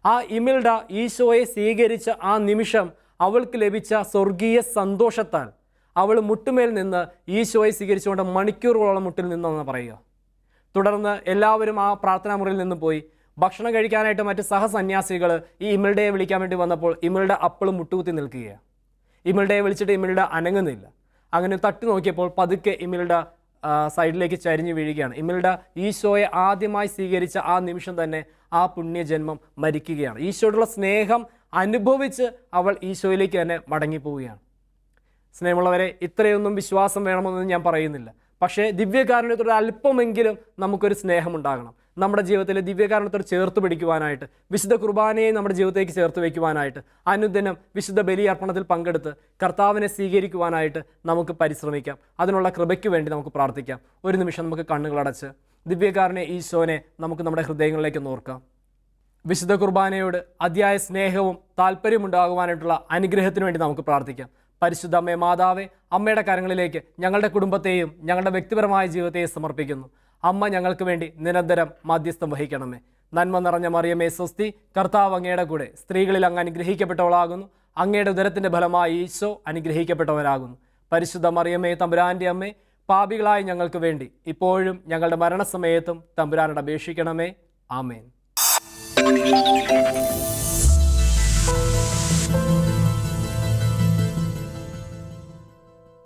ആ ഇമിൽഡ ഈശോയെ സ്വീകരിച്ച ആ നിമിഷം അവൾക്ക് ലഭിച്ച സ്വർഗീയ സന്തോഷത്താൽ അവൾ മുട്ടുമേൽ നിന്ന് ഈശോയെ സ്വീകരിച്ചുകൊണ്ട് മണിക്കൂറുകളോളം മുട്ടിൽ നിന്നെന്ന് പറയുക. തുടർന്ന് എല്ലാവരും ആ പ്രാർത്ഥനാ മുറിയിൽ നിന്ന് പോയി ഭക്ഷണം കഴിക്കാനായിട്ട് മറ്റ് സഹസന്യാസികൾ ഈ ഇമിൽഡയെ വിളിക്കാൻ വേണ്ടി വന്നപ്പോൾ ഇമിൽഡ അപ്പോഴും മുട്ടുകുത്തി നിൽക്കുകയാണ്. ഇമിൽഡയെ വിളിച്ചിട്ട് ഇമിൽഡ അനങ്ങുന്നില്ല. അങ്ങനെ തട്ടി നോക്കിയപ്പോൾ പതുക്കെ ഇമിൽഡ സൈഡിലേക്ക് ചരിഞ്ഞു വീഴുകയാണ്. ഇമിൽഡ ഈശോയെ ആദ്യമായി സ്വീകരിച്ച ആ നിമിഷം തന്നെ ആ പുണ്യജന്മം മരിക്കുകയാണ്. ഈശോയോടുള്ള സ്നേഹം അനുഭവിച്ച് അവൾ ഈശോയിലേക്ക് തന്നെ മടങ്ങിപ്പോവുകയാണ്. സ്നേഹമുള്ളവരെ, ഇത്രയൊന്നും വിശ്വാസം വേണമെന്ന് ഞാൻ പറയുന്നില്ല. പക്ഷേ ദിവ്യകാരുണ്യത്തോട് അല്പമെങ്കിലും നമുക്കൊരു സ്നേഹമുണ്ടാകണം. നമ്മുടെ ജീവിതത്തിൽ ദിവ്യകാരുണ്യത്തോട് ചേർത്ത് പിടിക്കുവാനായിട്ട്, വിശുദ്ധ കുർബാനയെ നമ്മുടെ ജീവിതത്തിലേക്ക് ചേർത്ത് വയ്ക്കുവാനായിട്ട്, അനുദിനം വിശുദ്ധ ബലിയർപ്പണത്തിൽ പങ്കെടുത്ത് കർത്താവിനെ സ്വീകരിക്കുവാനായിട്ട് നമുക്ക് പരിശ്രമിക്കാം. അതിനുള്ള കൃപയ്ക്ക് വേണ്ടി നമുക്ക് പ്രാർത്ഥിക്കാം. ഒരു നിമിഷം നമുക്ക് കണ്ണുകളടച്ച് ദിവ്യകാരുണ്യ ഈശോനെ നമുക്ക് നമ്മുടെ ഹൃദയങ്ങളിലേക്ക് നോർക്കാം. വിശുദ്ധ കുർബാനയോട് അതിയായ സ്നേഹവും താല്പര്യമുണ്ടാകുവാനായിട്ടുള്ള അനുഗ്രഹത്തിന് വേണ്ടി നമുക്ക് പ്രാർത്ഥിക്കാം. പരിശുദ്ധ അമ്മേ മാതാവേ, അമ്മയുടെ കരങ്ങളിലേക്ക് ഞങ്ങളുടെ കുടുംബത്തെയും ഞങ്ങളുടെ വ്യക്തിപരമായ ജീവിതത്തെയും സമർപ്പിക്കുന്നു. അമ്മ ഞങ്ങൾക്ക് വേണ്ടി നിരന്തരം മധ്യസ്ഥം വഹിക്കണമേ. നന്മ നിറഞ്ഞ മറിയമേ സ്വസ്തി, കർത്താവ് അങ്ങയുടെ കൂടെ, സ്ത്രീകളിൽ അങ്ങ് അനുഗ്രഹിക്കപ്പെട്ടവളാകുന്നു. അങ്ങയുടെ ഉദരത്തിൻ്റെ ഫലമായി ഈശോ അനുഗ്രഹിക്കപ്പെട്ടവനാകുന്നു. പരിശുദ്ധ മറിയമേ തമ്പുരാൻ്റെ അമ്മേ, പാപികളായ ഞങ്ങൾക്ക് വേണ്ടി ഇപ്പോഴും ഞങ്ങളുടെ മരണസമയത്തും തമ്പുരാനോട് അപേക്ഷിക്കണമേ. ആമേൻ.